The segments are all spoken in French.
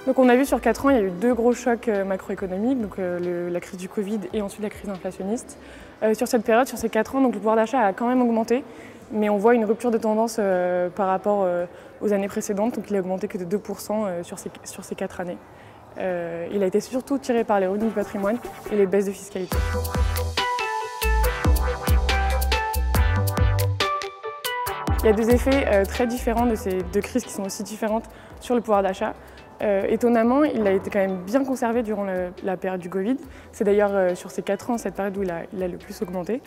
Donc on a vu sur 4 ans, il y a eu 2 gros chocs macroéconomiques, donc la crise du Covid et ensuite la crise inflationniste. Sur cette période, sur ces 4 ans, donc le pouvoir d'achat a quand même augmenté, mais on voit une rupture de tendance par rapport aux années précédentes, donc il a augmenté que de 2% sur ces 4 années. Il a été surtout tiré par les revenus du patrimoine et les baisses de fiscalité. Il y a des effets très différents de ces 2 crises qui sont aussi différentes sur le pouvoir d'achat. Étonnamment, il a été quand même bien conservé durant la période du Covid. C'est d'ailleurs sur ces 4 ans, cette période où il a le plus augmenté.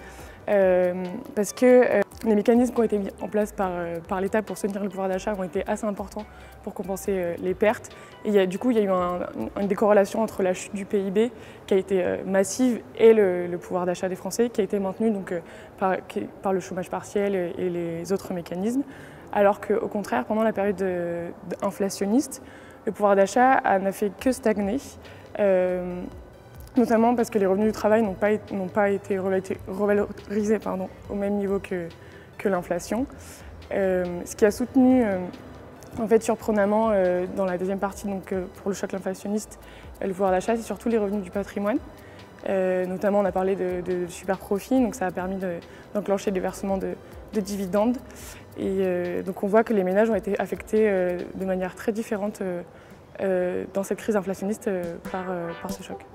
Parce que les mécanismes qui ont été mis en place par l'État pour soutenir le pouvoir d'achat ont été assez importants pour compenser les pertes. Et du coup, il y a eu une décorrélation entre la chute du PIB qui a été massive et le pouvoir d'achat des Français qui a été maintenu donc, par le chômage partiel et les autres mécanismes. Alors qu'au contraire, pendant la période inflationniste, le pouvoir d'achat n'a fait que stagner, notamment parce que les revenus du travail n'ont pas été revalorisés au même niveau que l'inflation. Ce qui a soutenu, en fait, surprenamment, dans la deuxième partie, donc, pour le choc inflationniste, le pouvoir d'achat, c'est surtout les revenus du patrimoine. Notamment, on a parlé de super profits, donc ça a permis d'enclencher des versements de dividendes. Et donc on voit que les ménages ont été affectés de manière très différente dans cette crise inflationniste par ce choc.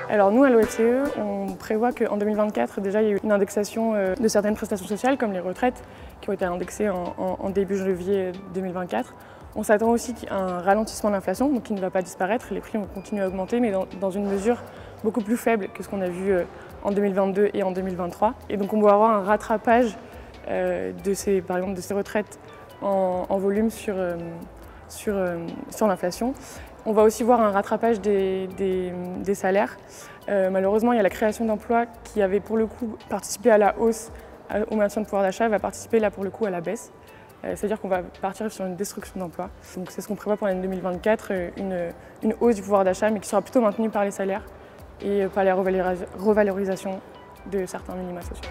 Alors nous, à l'OFCE, on prévoit qu'en 2024, déjà, il y a eu une indexation de certaines prestations sociales, comme les retraites, qui ont été indexées en début janvier 2024. On s'attend aussi à un ralentissement de l'inflation, donc qui ne va pas disparaître. Les prix vont continuer à augmenter, mais dans une mesure beaucoup plus faible que ce qu'on a vu en 2022 et en 2023. Et donc on va avoir un rattrapage par exemple de ces retraites en volume sur l'inflation. On va aussi voir un rattrapage des salaires. Malheureusement, il y a la création d'emplois qui avait pour le coup participé à la hausse, au maintien de pouvoir d'achat, va participer là pour le coup à la baisse. C'est-à-dire qu'on va partir sur une destruction d'emplois. Donc c'est ce qu'on prévoit pour l'année 2024, une hausse du pouvoir d'achat, mais qui sera plutôt maintenue par les salaires et par la revalorisation de certains minima sociaux.